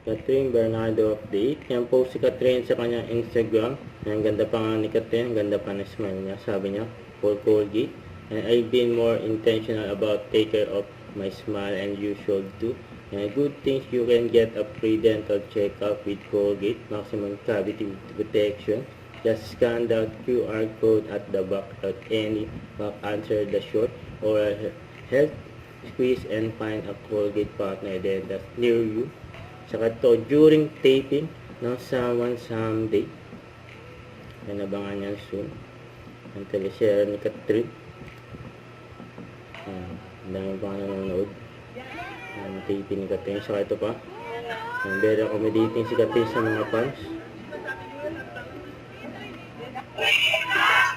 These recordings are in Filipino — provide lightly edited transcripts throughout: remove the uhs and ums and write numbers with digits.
Catherine Bernardo update. Yan po si Catherine sa kanyang Instagram. Ang ganda pa nga ni Catherine. Ang ganda pa na smile niya. Sabi niya, for Colgate. And I've been more intentional about take care of my smile and you should too. And good things you can get a free dental checkup with Colgate. Maximum cavity protection. Just scan the QR code at the back at any back answer the short or health squeeze and find a Colgate partner dentist near you. Saka to, during taping ng Someone Someday. Yan, abangan yan soon. Ang teleshare ni Catherine. Ang dami pa nanonood. Ang taping ni Catherine. Saka ito pa. Ang very accommodating si Catherine sa mga fans.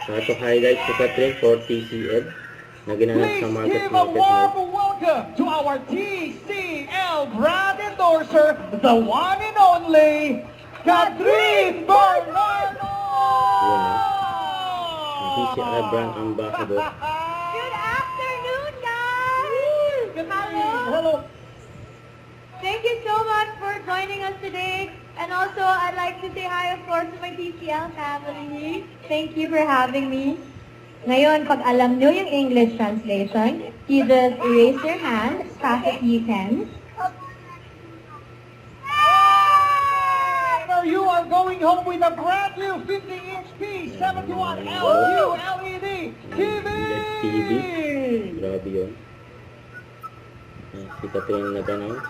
Saka ito highlight si Catherine for TCL na ginanap sa market mode. Welcome to our TCL brand endorser, the one and only Catherine Bernardo! TCL brand ambassador. Good afternoon, guys! Hello! Thank you so much for joining us today. And also, I'd like to say hi, of course, to my TCL family. Thank you for having me. Ngayon, pag alam nyo yung English translation, you just raise your hand as fast as you can. You are going home with a brand new 50-inch P71 LU LED TV! TV. Grabe yun. Si Catherine nag-announce.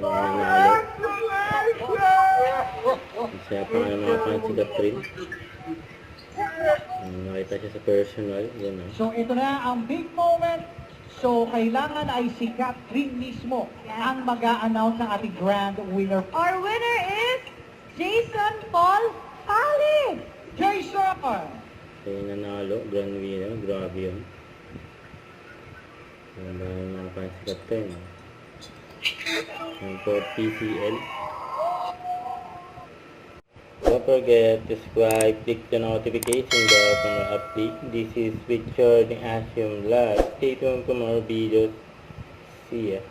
Nanalo. Masaya pa nga mga fans si Catherine. Nakita siya sa personal. Yan, So ito na ang big moment. So kailangan ay si Catherine mismo ang mag-a-announce ng ating grand winner. Our winner is Jason Paul Palig! Jason! Kaya nanalo. Grand winner. Grabe yun. Ang dami mga fans si Catherine. And for TCL. Don't forget to subscribe, click the notification bell for more update. This is Richard Asium Vlog. Stay tuned for more videos. See ya.